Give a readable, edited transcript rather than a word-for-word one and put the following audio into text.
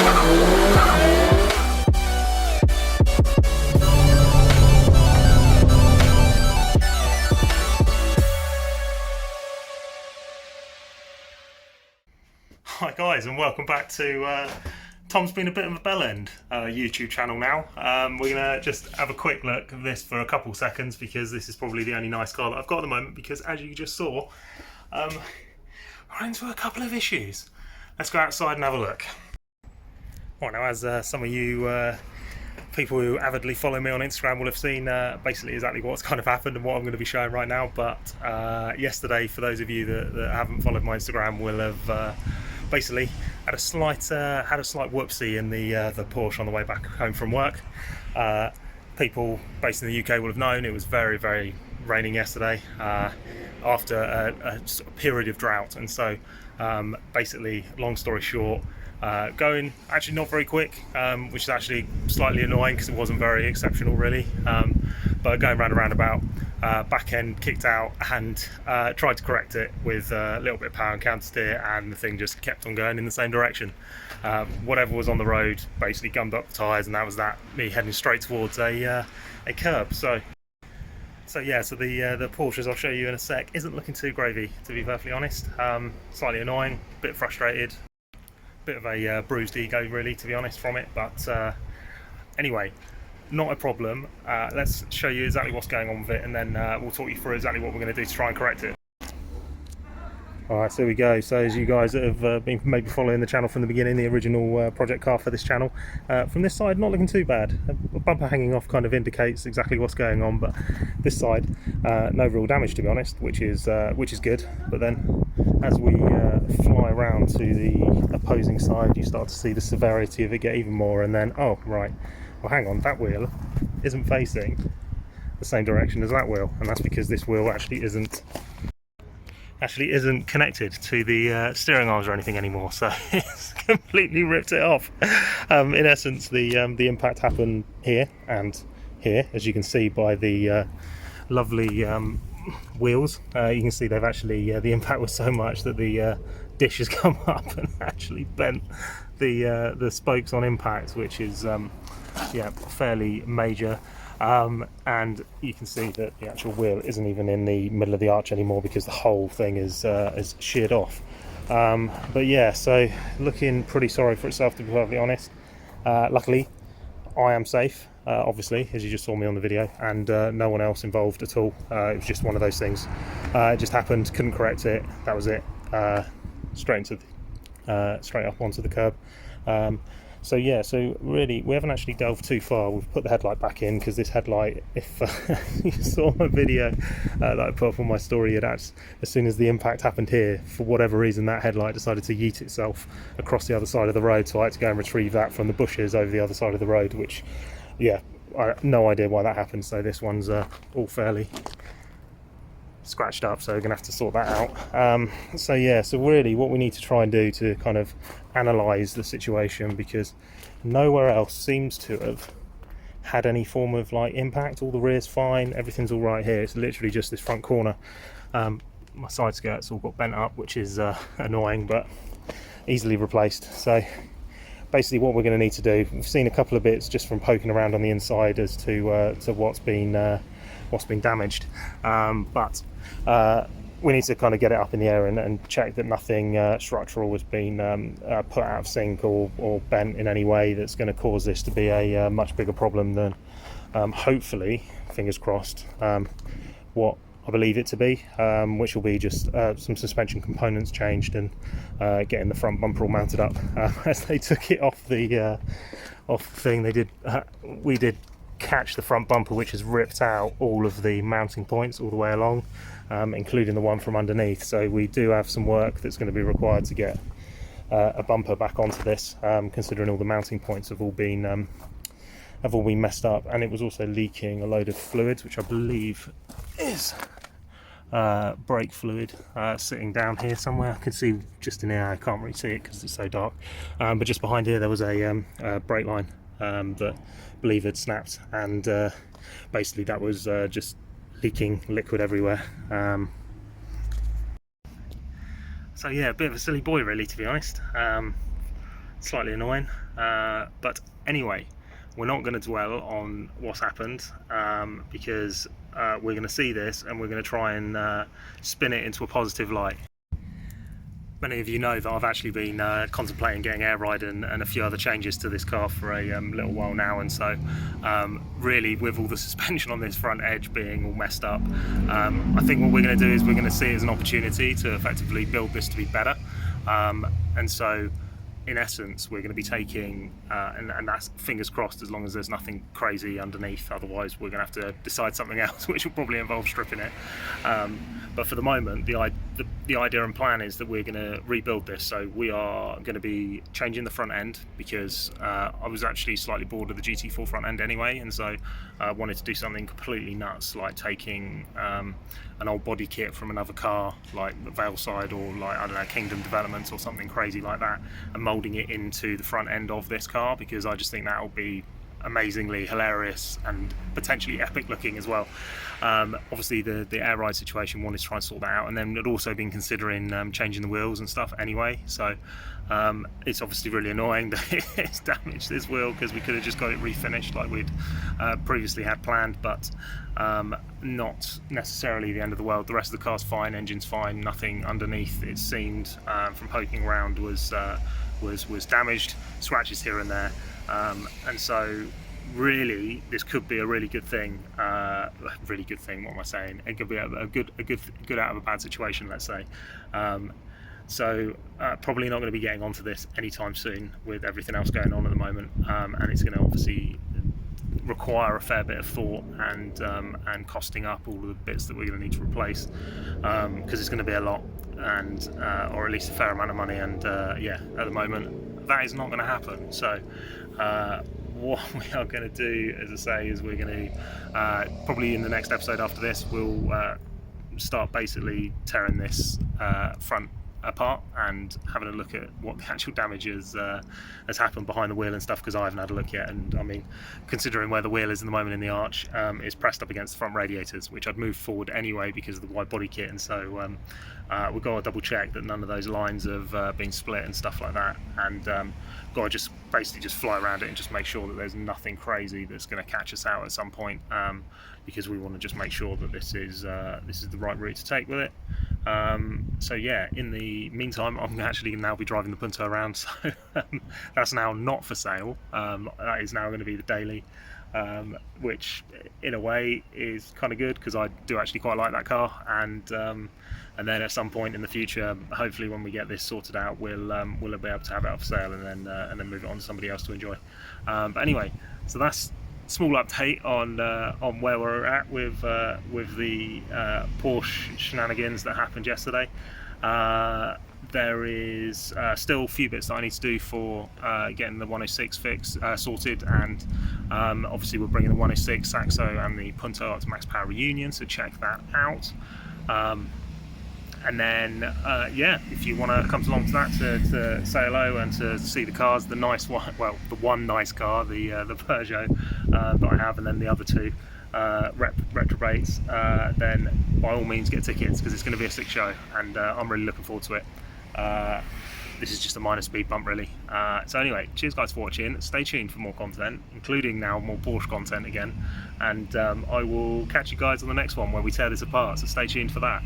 Hi guys, and welcome back to Tom's Been a Bit of a Bellend YouTube channel now. We're going to just have a quick look at this for a couple seconds because this is probably the only nice car that I've got at the moment, because as you just saw, I ran into a couple of issues. Let's go outside and have a look. Right, now as some of you people who avidly follow me on Instagram will have seen basically exactly what's kind of happened and what I'm going to be showing right now. But yesterday, for those of you that haven't followed my Instagram, will have basically had a slight whoopsie in the Porsche on the way back home from work. People based in the UK will have known it was very, very raining yesterday after a sort of period of drought, and so basically, long story short, going actually not very quick, which is actually slightly annoying because it wasn't very exceptional really, but going round a roundabout, back end kicked out, and tried to correct it with a little bit of power and counter steer, and the thing just kept on going in the same direction. Whatever was on the road basically gummed up the tyres, and that was that, me heading straight towards a curb. So yeah, so the Porsches I'll show you in a sec isn't looking too gravy, to be perfectly honest. Slightly annoying, bit frustrated, bit of a bruised ego really, to be honest, from it, but anyway, not a problem. Let's show you exactly what's going on with it, and then we'll talk you through exactly what we're going to do to try and correct it. Alright, so here we go. So as you guys that have been maybe following the channel from the beginning, the original project car for this channel, from this side not looking too bad. A bumper hanging off kind of indicates exactly what's going on, but this side no real damage, to be honest, which is good. But then as we fly around to the opposing side, you start to see the severity of it get even more, and then oh right, well hang on, that wheel isn't facing the same direction as that wheel, and that's because this wheel actually isn't connected to the steering arms or anything anymore, so it's completely ripped it off. In essence, the impact happened here and here, as you can see by the lovely wheels. You can see they've actually the impact was so much that the dish has come up and actually bent the spokes on impact, which is yeah, fairly major. And you can see that the actual wheel isn't even in the middle of the arch anymore because the whole thing is sheared off. But yeah, so looking pretty sorry for itself, to be perfectly honest. Luckily, I am safe, obviously, as you just saw me on the video, and no one else involved at all. It was just one of those things. It just happened, couldn't correct it, that was it. Straight up onto the curb. So yeah, so really we haven't actually delved too far. We've put the headlight back in because this headlight, if you saw my video that I put up on my story, as soon as the impact happened here, for whatever reason that headlight decided to yeet itself across the other side of the road, so I had to go and retrieve that from the bushes over the other side of the road, which, yeah, I have no idea why that happened. So this one's all fairly scratched up, so we're gonna have to sort that out. So yeah, so really what we need to try and do to kind of analyze the situation, because nowhere else seems to have had any form of like impact. All the rear's fine, everything's all right here. It's literally just this front corner. My side skirt's all got bent up, which is annoying, but easily replaced. So basically what we're going to need to do, we've seen a couple of bits just from poking around on the inside as to what's been damaged, but we need to kind of get it up in the air and check that nothing structural has been put out of sync or bent in any way that's going to cause this to be a much bigger problem than hopefully, fingers crossed, what I believe it to be, which will be just some suspension components changed and getting the front bumper all mounted up. As they took it off the thing, we did catch the front bumper, which has ripped out all of the mounting points all the way along, including the one from underneath. So we do have some work that's going to be required to get a bumper back onto this, considering all the mounting points have all been messed up, and it was also leaking a load of fluids, which I believe is brake fluid, sitting down here somewhere. I can see just in here, I can't really see it because it's so dark, but just behind here there was a brake line that I believe had snapped, and basically that was just leaking liquid everywhere. So yeah, a bit of a silly boy really, to be honest. slightly annoying. But anyway, we're not going to dwell on what's happened, because we're going to see this and we're going to try and spin it into a positive light. Many of you know that I've actually been contemplating getting air ride and a few other changes to this car for a little while now, and so really, with all the suspension on this front edge being all messed up, I think what we're going to do is we're going to see it as an opportunity to effectively build this to be better, and so in essence we're going to be taking and that's fingers crossed as long as there's nothing crazy underneath, otherwise we're going to have to decide something else which will probably involve stripping it, but for the moment the idea and plan is that we're going to rebuild this. So we are going to be changing the front end because I was actually slightly bored of the GT4 front end anyway, and so I wanted to do something completely nuts, like taking an old body kit from another car like Veilside or like, I don't know, Kingdom Developments or something crazy like that, and moulding it into the front end of this car, because I just think that will be amazingly hilarious and potentially epic looking as well. Obviously the air ride situation, wanted to try and sort that out, and then had also been considering changing the wheels and stuff anyway, so it's obviously really annoying that it's damaged this wheel, because we could have just got it refinished like we'd previously had planned, but not necessarily the end of the world. The rest of the car's fine, engine's fine, nothing underneath it seemed from poking around was damaged, scratches here and there, and so really this could be a really good thing. What am I saying? It could be a good out of a bad situation, let's say. So probably not going to be getting onto this anytime soon with everything else going on at the moment, and it's going to obviously require a fair bit of thought and costing up all of the bits that we're going to need to replace, because it's going to be a lot, and or at least a fair amount of money, and yeah, at the moment that is not going to happen. So what we are going to do, as I say, is we're going to probably in the next episode after this we'll start basically tearing this front apart and having a look at what the actual damage has happened behind the wheel and stuff, because I haven't had a look yet, and I mean, considering where the wheel is in the moment in the arch, it's pressed up against the front radiators, which I'd moved forward anyway because of the wide body kit, and so we've got to double check that none of those lines have been split and stuff like that, and got to just basically just fly around it and just make sure that there's nothing crazy that's going to catch us out at some point, because we want to just make sure that this is the right route to take with it. So yeah, in the meantime, I'm actually now be driving the Punto around, so that's now not for sale. That is now going to be the daily, which in a way is kind of good, because I do actually quite like that car, and then at some point in the future, hopefully when we get this sorted out, we'll be able to have it up for sale, and then move it on to somebody else to enjoy. But anyway, so that's small update on where we're at with the Porsche shenanigans that happened yesterday. There is still a few bits that I need to do for getting the 106 fix sorted, and obviously we're bringing the 106 Saxo and the Punto up to max power reunion, so check that out. And then yeah, if you want to come along to that to say hello and to see the cars, the nice one, well, the one nice car, the Peugeot that I have, and then the other two retrobates, then by all means get tickets, because it's going to be a sick show, and I'm really looking forward to it. This is just a minor speed bump really. So anyway, cheers guys for watching, stay tuned for more content, including now more Porsche content again, and I will catch you guys on the next one where we tear this apart, so stay tuned for that.